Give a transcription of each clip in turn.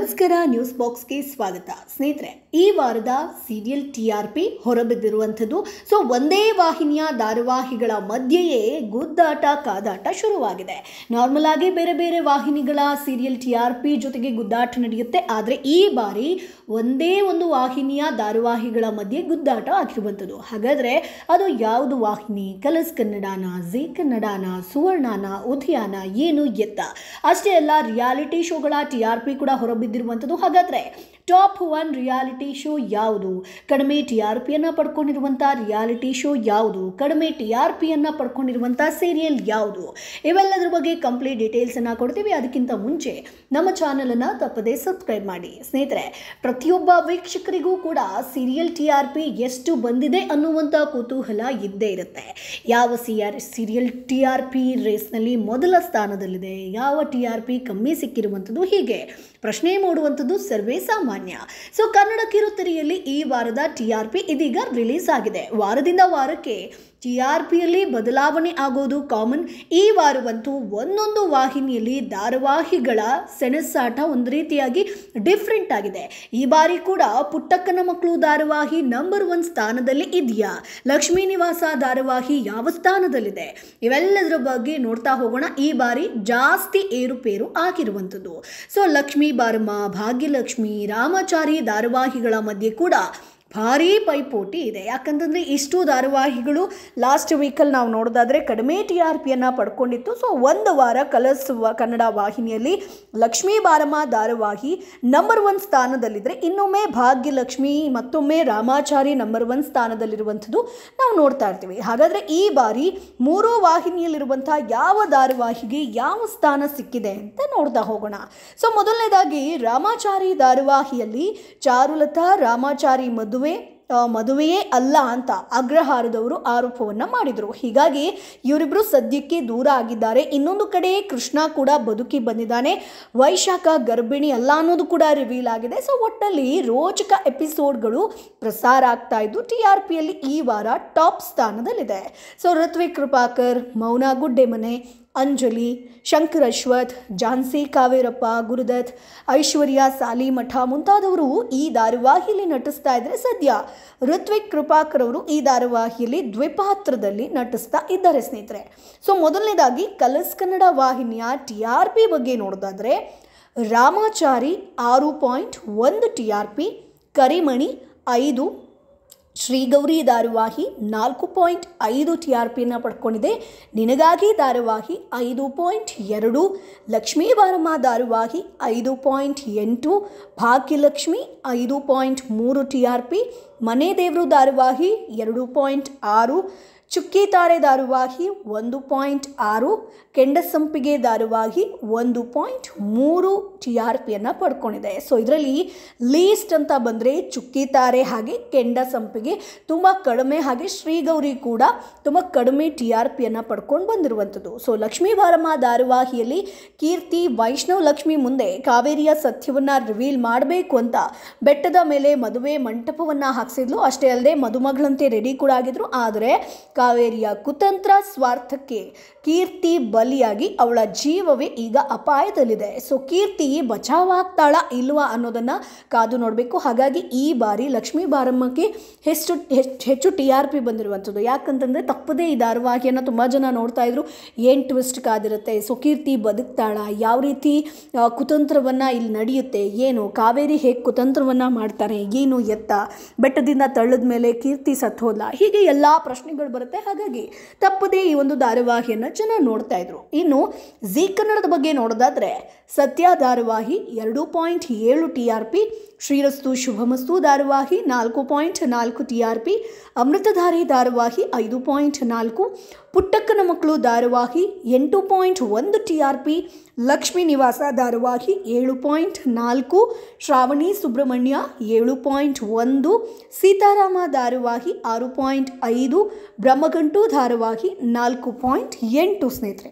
ನಮಸ್ಕಾರ, ನ್ಯೂಸ್ ಬಾಕ್ಸ್ಗೆ ಸ್ವಾಗತ. ಸ್ನೇಹಿತರೆ, ಈ ವಾರದ ಸೀರಿಯಲ್ TRP ಹೊರಬಿದ್ದಿರುವಂಥದ್ದು. ಒಂದೇ ವಾಹಿನಿಯ ಧಾರಾವಾಹಿಗಳ ಮಧ್ಯೆಯೇ ಗುದ್ದಾಟ ಕಾದಾಟ ಶುರುವಾಗಿದೆ. ನಾರ್ಮಲ್ ಆಗಿ ಬೇರೆ ಬೇರೆ ವಾಹಿನಿಗಳ ಸೀರಿಯಲ್ TRP ಜೊತೆಗೆ ಗುದ್ದಾಟ ನಡೆಯುತ್ತೆ. ಆದರೆ ಈ ಬಾರಿ ಒಂದೇ ಒಂದು ವಾಹಿನಿಯ ಧಾರಾವಾಹಿಗಳ ಮಧ್ಯೆ ಗುದ್ದಾಟ ಆಗಿರುವಂಥದ್ದು. ಹಾಗಾದರೆ ಅದು ಯಾವುದು ವಾಹಿನಿ? ಕಲರ್ಸ್ ಕನ್ನಡನ, ಜೀ ಕನ್ನಡನ, ಸುವರ್ಣನ, ಉದಯನ, ಏನು ಎತ್ತ? ಅಷ್ಟೇ ಅಲ್ಲ, ರಿಯಾಲಿಟಿ ಶೋಗಳ TRP ಕೂಡ ಹೊರಬಿದ್ದಿರುವಂಥದ್ದು. ಹಾಗಾದರೆ ಟಾಪ್ 1 ರಿಯಾಲಿಟಿ ಶೋ ಯಾವುದು? ಕಡಿಮೆ TRPಯನ್ನು ಪಡ್ಕೊಂಡಿರುವಂಥ ರಿಯಾಲಿಟಿ ಶೋ ಯಾವುದು? ಕಡಿಮೆ TRPಯನ್ನು ಪಡ್ಕೊಂಡಿರುವಂಥ ಸೀರಿಯಲ್ ಯಾವುದು? ಇವೆಲ್ಲದರ ಬಗ್ಗೆ ಕಂಪ್ಲೀಟ್ ಡೀಟೇಲ್ಸನ್ನು ಕೊಡ್ತೀವಿ. ಅದಕ್ಕಿಂತ ಮುಂಚೆ ನಮ್ಮ ಚಾನಲನ್ನು ತಪ್ಪದೇ ಸಬ್ಸ್ಕ್ರೈಬ್ ಮಾಡಿ. ಸ್ನೇಹಿತರೆ, ಪ್ರತಿಯೊಬ್ಬ ವೀಕ್ಷಕರಿಗೂ ಕೂಡ ಸೀರಿಯಲ್ TRP ಎಷ್ಟು ಬಂದಿದೆ ಅನ್ನುವಂಥ ಕುತೂಹಲ ಇದ್ದೇ ಇರುತ್ತೆ. ಯಾವ ಸೀರಿಯಲ್ TRP ರೇಸ್ನಲ್ಲಿ ಮೊದಲ ಸ್ಥಾನದಲ್ಲಿದೆ, ಯಾವ TRP ಕಮ್ಮಿ ಸಿಕ್ಕಿರುವಂಥದ್ದು, ಹೀಗೆ ಪ್ರಶ್ನೆ ಮೂಡುವಂಥದ್ದು ಸರ್ವೇ ಸಾಮಾನ್ಯ. ಕನ್ನಡ ಕಿರುತೆರೆಯಲ್ಲಿ ಈ ವಾರದ TRP ಇದೀಗ ರಿಲೀಸ್ ಆಗಿದೆ. ವಾರದಿಂದ ವಾರಕ್ಕೆ TRPಯಲ್ಲಿ ಬದಲಾವಣೆ ಆಗೋದು ಕಾಮನ್. ಈ ವಾರವಂತೂ ಒಂದೊಂದು ವಾಹಿನಿಯಲ್ಲಿ ಧಾರಾವಾಹಿಗಳ ಸೆಣಸಾಟ ಒಂದು ರೀತಿಯಾಗಿ ಡಿಫ್ರೆಂಟ್ ಆಗಿದೆ. ಈ ಬಾರಿ ಕೂಡ ಪುಟ್ಟಕ್ಕನ ಮಕ್ಕಳು ಧಾರಾವಾಹಿ ನಂಬರ್ 1 ಸ್ಥಾನದಲ್ಲಿ ಇದೆಯಾ? ಲಕ್ಷ್ಮೀ ನಿವಾಸ ಧಾರಾವಾಹಿ ಯಾವ ಸ್ಥಾನದಲ್ಲಿದೆ? ಇವೆಲ್ಲದರ ಬಗ್ಗೆ ನೋಡ್ತಾ ಹೋಗೋಣ. ಈ ಬಾರಿ ಜಾಸ್ತಿ ಏರುಪೇರು ಆಗಿರುವಂಥದ್ದು. ಲಕ್ಷ್ಮೀ ಬಾರಮ್ಮ, ಭಾಗ್ಯಲಕ್ಷ್ಮಿ, ರಾಮಾಚಾರಿ ಧಾರಾವಾಹಿಗಳ ಮಧ್ಯೆ ಕೂಡ ಭಾರೀ ಪೈಪೋಟಿ ಇದೆ. ಯಾಕಂತಂದರೆ ಇಷ್ಟು ಧಾರಾವಾಹಿಗಳು ಲಾಸ್ಟ್ ವೀಕಲ್ಲಿ ನಾವು ನೋಡೋದಾದರೆ ಕಡಿಮೆ TRPಯನ್ನು ಪಡ್ಕೊಂಡಿತ್ತು. ಒಂದು ವಾರ ಕಲರ್ಸ್ ಕನ್ನಡ ವಾಹಿನಿಯಲ್ಲಿ ಲಕ್ಷ್ಮೀ ಬಾರಮ್ಮ ಧಾರಾವಾಹಿ ನಂಬರ್ 1 ಸ್ಥಾನದಲ್ಲಿದ್ದರೆ, ಇನ್ನೊಮ್ಮೆ ಭಾಗ್ಯಲಕ್ಷ್ಮಿ, ಮತ್ತೊಮ್ಮೆ ರಾಮಾಚಾರಿ ನಂಬರ್ 1 ಸ್ಥಾನದಲ್ಲಿರುವಂಥದ್ದು ನಾವು ನೋಡ್ತಾ ಇರ್ತೀವಿ. ಹಾಗಾದರೆ ಈ ಬಾರಿ 3 ವಾಹಿನಿಯಲ್ಲಿರುವಂಥ ಯಾವ ಧಾರಾವಾಹಿಗೆ ಯಾವ ಸ್ಥಾನ ಸಿಕ್ಕಿದೆ ಅಂತ ನೋಡ್ತಾ ಹೋಗೋಣ. ಮೊದಲನೇದಾಗಿ ರಾಮಾಚಾರಿ ಧಾರಾವಾಹಿಯಲ್ಲಿ ಚಾರುಲತಾ ರಾಮಾಚಾರಿ ಮದುವೆಯೇ ಅಲ್ಲ ಅಂತ ಅಗ್ರಹಾರದವರು ಆರೋಪವನ್ನು ಮಾಡಿದರು. ಹೀಗಾಗಿ ಇವರಿಬ್ಬರು ಸದ್ಯಕ್ಕೆ ದೂರ ಆಗಿದ್ದಾರೆ. ಇನ್ನೊಂದು ಕಡೆ ಕೃಷ್ಣ ಕೂಡ ಬದುಕಿ ಬಂದಿದ್ದಾನೆ. ವೈಶಾಖ ಗರ್ಭಿಣಿ ಅಲ್ಲ ಅನ್ನೋದು ಕೂಡ ರಿವೀಲ್ ಆಗಿದೆ. ಒಟ್ಟಲ್ಲಿ ರೋಚಕ ಎಪಿಸೋಡ್ಗಳು ಪ್ರಸಾರ ಆಗ್ತಾ ಇದ್ದು TRPಯಲ್ಲಿ ಈ ವಾರ ಟಾಪ್ ಸ್ಥಾನದಲ್ಲಿದೆ. ಋತ್ವಿಕ್ ಕೃಪಾಕರ್, ಮೌನಾ ಗುಡ್ಡೆಮನೆ, ಅಂಜಲಿ, ಶಂಕರ್ ಅಶ್ವಥ್, ಝಾನ್ಸಿ ಕಾವೇರಪ್ಪ, ಗುರುದತ್, ಐಶ್ವರ್ಯ ಸಾಲಿಮಠ ಮುಂತಾದವರು ಈ ಧಾರಾವಾಹಿಯಲ್ಲಿ ನಟಿಸ್ತಾ ಇದ್ದಾರೆ. ಸದ್ಯ ಋತ್ವಿಕ್ ಕೃಪಾಕರ್ ಅವರು ಈ ಧಾರಾವಾಹಿಯಲ್ಲಿ ದ್ವಿಪಾತ್ರದಲ್ಲಿ ನಟಿಸ್ತಾ ಇದ್ದಾರೆ. ಸ್ನೇಹಿತರೆ, ಮೊದಲನೇದಾಗಿ ಕಲರ್ಸ್ ಕನ್ನಡ ವಾಹಿನಿಯ TRP ಬಗ್ಗೆ ನೋಡೋದಾದರೆ ರಾಮಾಚಾರಿ 6.1 TRP, ಕರಿಮಣಿ 5, ಶ್ರೀಗೌರಿ ಧಾರಾವಾಹಿ 4.5 TRPಯನ್ನು ಪಡ್ಕೊಂಡಿದೆ. ನಿನಗಾಗಿ ಧಾರಾವಾಹಿ 5.2, ಲಕ್ಷ್ಮೀ ಬಾರಮ್ಮ ಧಾರಾವಾಹಿ 5.8, ಭಾಗ್ಯಲಕ್ಷ್ಮಿ 5.3 TRP, ಮನೆ ದೇವರು ಧಾರಾವಾಹಿ 2.6, ಚುಕ್ಕಿ ತಾರೆ ಧಾರಾವಾಹಿ 1.6, ಕೆಂಡಸಂಪಿಗೆ ಧಾರಾವಾಹಿ 1.3 TRPಯನ್ನು ಪಡ್ಕೊಂಡಿದೆ. ಇದರಲ್ಲಿ ಲೀಸ್ಟ್ ಅಂತ ಬಂದರೆ ಚುಕ್ಕಿ ತಾರೆ ಹಾಗೆ ಕೆಂಡಸಂಪಿಗೆ ತುಂಬ ಕಡಿಮೆ, ಹಾಗೆ ಶ್ರೀಗೌರಿ ಕೂಡ ತುಂಬ ಕಡಿಮೆ TRPಯನ್ನು ಪಡ್ಕೊಂಡು ಬಂದಿರುವಂಥದ್ದು. ಲಕ್ಷ್ಮೀ ಬಾರಮ್ಮ ಧಾರಾವಾಹಿಯಲ್ಲಿ ಕೀರ್ತಿ ವೈಷ್ಣವ್ ಲಕ್ಷ್ಮಿ ಮುಂದೆ ಕಾವೇರಿಯ ಸತ್ಯವನ್ನು ರಿವೀಲ್ ಮಾಡಬೇಕು ಅಂತ ಬೆಟ್ಟದ ಮೇಲೆ ಮದುವೆ ಮಂಟಪವನ್ನು ಹಾಕಿಸಿದ್ಲು. ಅಷ್ಟೇ ಅಲ್ಲದೆ ಮದುಮಗಳಂತೆ ರೆಡಿ ಕೂಡ ಆಗಿದ್ರು. ಆದರೆ ಕಾವೇರಿಯ ಕುತಂತ್ರ ಸ್ವಾರ್ಥಕ್ಕೆ ಕೀರ್ತಿ ಬಲಿಯಾಗಿ ಅವಳ ಜೀವವೇ ಈಗ ಅಪಾಯದಲ್ಲಿದೆ. ಕೀರ್ತಿ ಬಚಾವಾಗ್ತಾಳ ಇಲ್ವಾ ಅನ್ನೋದನ್ನು ಕಾದು ನೋಡಬೇಕು. ಹಾಗಾಗಿ ಈ ಬಾರಿ ಲಕ್ಷ್ಮೀ ಬಾರಮ್ಮಕ್ಕೆ ಹೆಚ್ಚು TRP ಬಂದಿರುವಂಥದ್ದು. ಯಾಕಂತಂದರೆ ತಪ್ಪದೇ ಈ ಧಾರಾವಾಹಿಯನ್ನು ತುಂಬ ಜನ ನೋಡ್ತಾ ಇದ್ರು. ಏನು ಟ್ವಿಸ್ಟ್ ಕಾದಿರುತ್ತೆ, ಕೀರ್ತಿ ಬದುಕ್ತಾಳ, ಯಾವ ರೀತಿ ಕುತಂತ್ರವನ್ನು ಇಲ್ಲಿ ನಡೆಯುತ್ತೆ, ಏನು ಕಾವೇರಿ ಹೇಗೆ ಕುತಂತ್ರವನ್ನು ಮಾಡ್ತಾರೆ, ಏನು ಎತ್ತ, ಬೆಟ್ಟದಿಂದ ತಳ್ಳದ ಮೇಲೆ ಕೀರ್ತಿ ಸತ್ತೋಲ್ಲ, ಹೀಗೆ ಎಲ್ಲ ಪ್ರಶ್ನೆಗಳು ಬರುತ್ತೆ. ಹಾಗಾಗಿ ತಪ್ಪದೇ ಈ ಒಂದು ಧಾರಾವಾಹಿಯನ್ನು ಜನ ನೋಡ್ತಾ ಇದ್ರು. ಇನ್ನು ಜೀ ಕನ್ನಡದ ಬಗ್ಗೆ ನೋಡೋದಾದರೆ ಸತ್ಯ ಧಾರಾವಾಹಿ 2.7 TRP, ಶ್ರೀರಸ್ತು ಶುಭಮಸ್ತು ಧಾರಾವಾಹಿ 4.4 TRP, ಅಮೃತಧಾರೆ ಧಾರಾವಾಹಿ 5.4, ಪುಟ್ಟಕ್ಕನ ಮಕ್ಕಳು ಧಾರಾವಾಹಿ 8.1 TRP, ಲಕ್ಷ್ಮೀ ನಿವಾಸ ಧಾರಾವಾಹಿ 7.4, ಶ್ರಾವಣಿ ಸುಬ್ರಹ್ಮಣ್ಯ 7.1, ಸೀತಾರಾಮ ಧಾರಾವಾಹಿ 6.5, ಬ್ರಹ್ಮಗಂಟು ಧಾರಾವಾಹಿ 4.8. ಸ್ನೇಹಿತರೆ,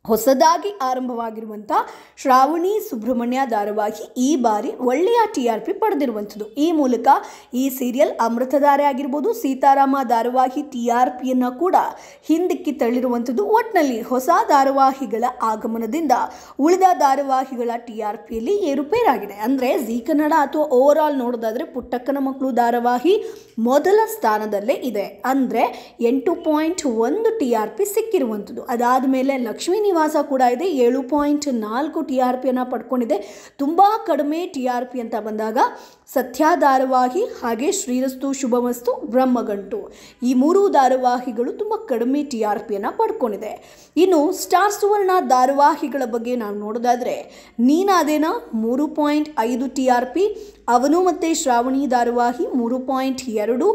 ಹೊಸದಾಗಿ ಆರಂಭವಾಗಿರುವಂಥ ಶ್ರಾವಣಿ ಸುಬ್ರಹ್ಮಣ್ಯ ಧಾರಾವಾಹಿ ಈ ಬಾರಿ ಒಳ್ಳೆಯ TRP ಪಡೆದಿರುವಂಥದ್ದು. ಈ ಮೂಲಕ ಈ ಸೀರಿಯಲ್ ಅಮೃತಧಾರೆ ಆಗಿರ್ಬೋದು, ಸೀತಾರಾಮ ಧಾರಾವಾಹಿ TRPಯನ್ನು ಕೂಡ ಹಿಂದಕ್ಕೆ ತಳ್ಳಿರುವಂಥದ್ದು. ಒಟ್ಟಿನಲ್ಲಿ ಹೊಸ ಧಾರಾವಾಹಿಗಳ ಆಗಮನದಿಂದ ಉಳಿದ ಧಾರಾವಾಹಿಗಳ TRPಯಲ್ಲಿ ಏರುಪೇರಾಗಿದೆ. ಅಂದರೆ ಜೀ ಕನ್ನಡ ಅಥವಾ ಓವರ್ ಆಲ್ ನೋಡೋದಾದರೆ ಪುಟ್ಟಕ್ಕನ ಮಕ್ಕಳು ಧಾರಾವಾಹಿ ಮೊದಲ ಸ್ಥಾನದಲ್ಲೇ ಇದೆ. ಅಂದರೆ 8.1 TRP ಸಿಕ್ಕಿರುವಂಥದ್ದು. ಅದಾದ ಮೇಲೆ ಲಕ್ಷ್ಮೀ ನಿವಾಸ ಕೂಡ ಇದೆ, 7.4 TRPಯನ್ನು ಪಡ್ಕೊಂಡಿದೆ. ತುಂಬ ಕಡಿಮೆ TRP ಅಂತ ಬಂದಾಗ ಸತ್ಯ ಧಾರಾವಾಹಿ ಹಾಗೆ ಶ್ರೀರಸ್ತು ಶುಭಮಸ್ತು ಬ್ರಹ್ಮಗಂಟು ಈ 3 ಧಾರಾವಾಹಿಗಳು ತುಂಬ ಕಡಿಮೆ TRPಯನ್ನು ಪಡ್ಕೊಂಡಿದೆ. ಇನ್ನು ಸ್ಟಾರ್ ಸುವರ್ಣ ಧಾರಾವಾಹಿಗಳ ಬಗ್ಗೆ ನಾವು ನೋಡೋದಾದರೆ ನೀನಾದೇನ 3.5 TRP, ಅವನು ಮತ್ತು ಶ್ರಾವಣಿ ಧಾರಾವಾಹಿ 3.2,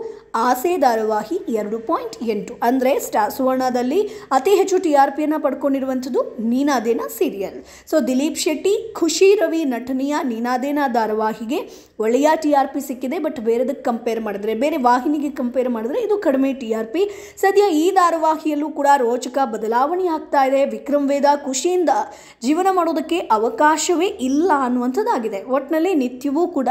ಆಸೆ ಧಾರಾವಾಹಿ 2.8. ಅಂದರೆ ಸ್ಟಾರ್ ಸುವರ್ಣದಲ್ಲಿ ಅತಿ ಹೆಚ್ಚು TRPಯನ್ನು ಪಡ್ಕೊಂಡಿರುವಂಥದ್ದು ನೀನಾದೇನ ಸೀರಿಯಲ್. ಸೊ ದಿಲೀಪ್ ಶೆಟ್ಟಿ, ಖುಷಿ ರವಿ ನಟನೆಯ ನೀನಾದೇನ ಧಾರಾವಾಹಿಗೆ ಒಳ್ಳೆಯ TRP ಸಿಕ್ಕಿದೆ. ಬಟ್ ಬೇರೆದಕ್ಕೆ ಕಂಪೇರ್ ಮಾಡಿದ್ರೆ, ಬೇರೆ ವಾಹಿನಿಗೆ ಕಂಪೇರ್ ಮಾಡಿದ್ರೆ ಇದು ಕಡಿಮೆ TRP. ಸದ್ಯ ಈ ಧಾರಾವಾಹಿಯಲ್ಲೂ ಕೂಡ ರೋಚಕ ಬದಲಾವಣೆ ಆಗ್ತಾ ಇದೆ. ವಿಕ್ರಮ್ ವೇದ ಖುಷಿಯಿಂದ ಜೀವನ ಮಾಡೋದಕ್ಕೆ ಅವಕಾಶವೇ ಇಲ್ಲ ಅನ್ನುವಂಥದ್ದಾಗಿದೆ. ಒಟ್ಟಿನಲ್ಲಿ ನಿತ್ಯವೂ ಕೂಡ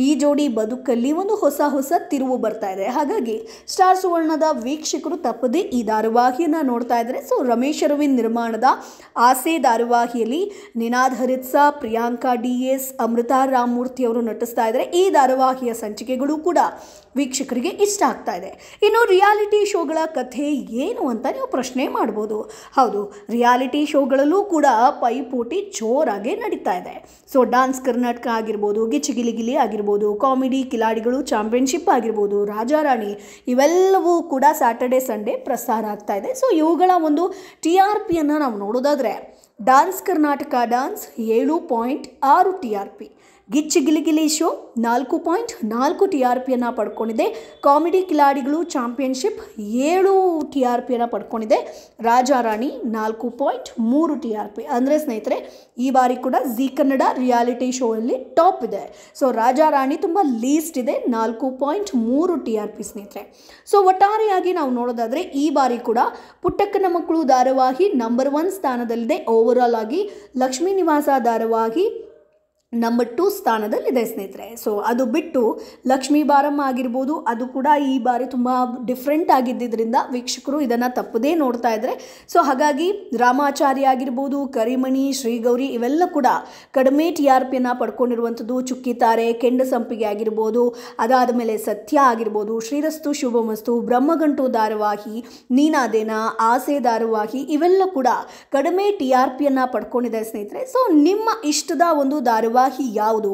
ಈ ಜೋಡಿ ಬದುಕಲ್ಲಿ ಒಂದು ಹೊಸ ತಿರುವು ಬರ್ತಾ ಇದೆ. ಹಾಗಾಗಿ ಸ್ಟಾರ್ ಸುವರ್ಣದ ವೀಕ್ಷಕರು ತಪ್ಪದೇ ಈ ಧಾರಾವಾಹಿಯನ್ನು ನೋಡ್ತಾ ಇದ್ದಾರೆ. ಸೊ ರಮೇಶ್ ಅರವಿಂದ್ ನಿರ್ಮಾಣದ ಆಸೆ ಧಾರಾವಾಹಿಯಲ್ಲಿ ನಿನಾದ್ ಹರಿತ್ಸಾ, ಪ್ರಿಯಾಂಕಾ DS, ಅಮೃತಾ ರಾಮಮೂರ್ತಿ ಅವರು ನಟಿಸ್ತಾ ಇದ್ದಾರೆ. ಈ ಧಾರಾವಾಹಿಯ ಸಂಚಿಕೆಗಳು ಕೂಡ ವೀಕ್ಷಕರಿಗೆ ಇಷ್ಟ ಆಗ್ತಾ ಇದೆ. ಇನ್ನು ರಿಯಾಲಿಟಿ ಶೋಗಳ ಕಥೆ ಏನು ಅಂತ ನೀವು ಪ್ರಶ್ನೆ ಮಾಡ್ಬೋದು. ಹೌದು, ರಿಯಾಲಿಟಿ ಶೋಗಳಲ್ಲೂ ಕೂಡ ಪೈಪೋಟಿ ಜೋರಾಗಿ ನಡೀತಾ ಇದೆ. ಸೊ ಡಾನ್ಸ್ ಕರ್ನಾಟಕ ಆಗಿರ್ಬೋದು, ಗಿಚ್ಚಿಗಿಲಿಗಿಲಿ ಆಗಿರ್ಬೋದು, ಕಾಮಿಡಿ ಕಿಲಾಡಿಗಳು ಚಾಂಪಿಯನ್ಶಿಪ್ ಆಗಿರ್ಬೋದು, ರಾಜಾರಾಣಿ ಇವೆಲ್ಲವೂ ಕೂಡ ಸ್ಯಾಟರ್ಡೆ ಸಂಡೇ ಪ್ರಸಾರ ಆಗ್ತಾ ಇದೆ. ಸೊ ಇವುಗಳ ಒಂದು TRPಯನ್ನು ನಾವು ನೋಡೋದಾದರೆ dance Karnataka dance 7.6 TRP, Gicchigiligili show 4.4 TRPಯನ್ನು ಪಡ್ಕೊಂಡಿದೆ. ಕಾಮಿಡಿ ಕಿಲಾಡಿಗಳು ಚಾಂಪಿಯನ್ಶಿಪ್ 7 TRPಯನ್ನು ಪಡ್ಕೊಂಡಿದೆ. ರಾಜಾರಾಣಿ 4.3 TRP. ಅಂದರೆ ಸ್ನೇಹಿತರೆ ಈ ಬಾರಿ ಕೂಡ ಜೀ ಕನ್ನಡ ರಿಯಾಲಿಟಿ ಶೋ ಅಲ್ಲಿ ಟಾಪ್ ಇದೆ. ಸೊ ರಾಜಾರಾಣಿ ತುಂಬ ಲೀಸ್ಟ್ ಇದೆ, 4.3 TRP ಸ್ನೇಹಿತರೆ. ಸೊ ಒಟ್ಟಾರೆಯಾಗಿ ನಾವು ನೋಡೋದಾದರೆ ಈ ಬಾರಿ ಕೂಡ ಪುಟ್ಟಕ್ಕನ ಮಕ್ಕಳು ಧಾರಾವಾಹಿ ನಂಬರ್ 1 ಸ್ಥಾನದಲ್ಲಿದೆ. ಓವರ್ ಆಲ್ ಆಗಿ ಲಕ್ಷ್ಮೀ ನಿವಾಸ ಧಾರಾವಾಹಿ ನಂಬರ್ 2 ಸ್ಥಾನದಲ್ಲಿದೆ ಸ್ನೇಹಿತರೆ. ಸೊ ಅದು ಬಿಟ್ಟು ಲಕ್ಷ್ಮೀ ಬಾರಮ್ಮ ಆಗಿರ್ಬೋದು, ಅದು ಕೂಡ ಈ ಬಾರಿ ತುಂಬ ಡಿಫ್ರೆಂಟ್ ಆಗಿದ್ದರಿಂದ ವೀಕ್ಷಕರು ಇದನ್ನು ತಪ್ಪದೇ ನೋಡ್ತಾ ಇದ್ದಾರೆ. ಸೊ ಹಾಗಾಗಿ ರಾಮಾಚಾರ್ಯ ಆಗಿರ್ಬೋದು, ಕರಿಮಣಿ, ಶ್ರೀಗೌರಿ ಇವೆಲ್ಲ ಕೂಡ ಕಡಿಮೆ TRPಯನ್ನು ಪಡ್ಕೊಂಡಿರುವಂಥದ್ದು. ಚುಕ್ಕಿತಾರೆ, ಕೆಂಡ ಸಂಪಿಗೆ ಆಗಿರ್ಬೋದು, ಅದಾದ ಮೇಲೆ ಸತ್ಯ ಆಗಿರ್ಬೋದು, ಶ್ರೀರಸ್ತು ಶುಭಮಸ್ತು, ಬ್ರಹ್ಮಗಂಟು ಧಾರಾವಾಹಿ, ನೀನಾದೇನ, ಆಸೆ ಧಾರಾವಾಹಿ ಇವೆಲ್ಲ ಕೂಡ ಕಡಿಮೆ TRPಯನ್ನು ಪಡ್ಕೊಂಡಿದೆ ಸ್ನೇಹಿತರೆ. ಸೊ ನಿಮ್ಮ ಇಷ್ಟದ ಒಂದು ಧಾರಾವಾಹಿ ಯಾವುದು,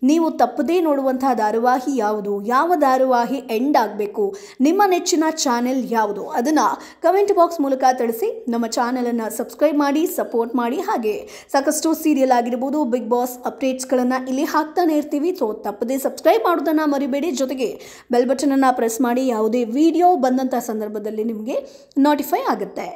ನೀವು ತಪ್ಪದೇ ನೋಡುವಂತಹ ಧಾರಾವಾಹಿ ಯಾವುದು, ಯಾವ ಧಾರಾವಾಹಿ ಎಂಡ್ ಆಗಬೇಕು, ನಿಮ್ಮ ನೆಚ್ಚಿನ ಚಾನೆಲ್ ಯಾವುದು, ಅದನ್ನು ಕಮೆಂಟ್ ಬಾಕ್ಸ್ ಮೂಲಕ ತಿಳಿಸಿ. ನಮ್ಮ ಚಾನಲನ್ನು ಸಬ್ಸ್ಕ್ರೈಬ್ ಮಾಡಿ, ಸಪೋರ್ಟ್ ಮಾಡಿ. ಹಾಗೆ ಸಾಕಷ್ಟು ಸೀರಿಯಲ್ ಆಗಿರ್ಬೋದು, ಬಿಗ್ ಬಾಸ್ ಅಪ್ಡೇಟ್ಸ್ಗಳನ್ನು ಇಲ್ಲಿ ಹಾಕ್ತಾನೆ ಇರ್ತೀವಿ. ಸೊ ತಪ್ಪದೇ ಸಬ್ಸ್ಕ್ರೈಬ್ ಮಾಡೋದನ್ನು ಮರಿಬೇಡಿ. ಜೊತೆಗೆ ಬೆಲ್ ಬಟನನ್ನು ಪ್ರೆಸ್ ಮಾಡಿ, ಯಾವುದೇ ವಿಡಿಯೋ ಬಂದಂಥ ಸಂದರ್ಭದಲ್ಲಿ ನಿಮಗೆ ನೋಟಿಫೈ ಆಗುತ್ತೆ.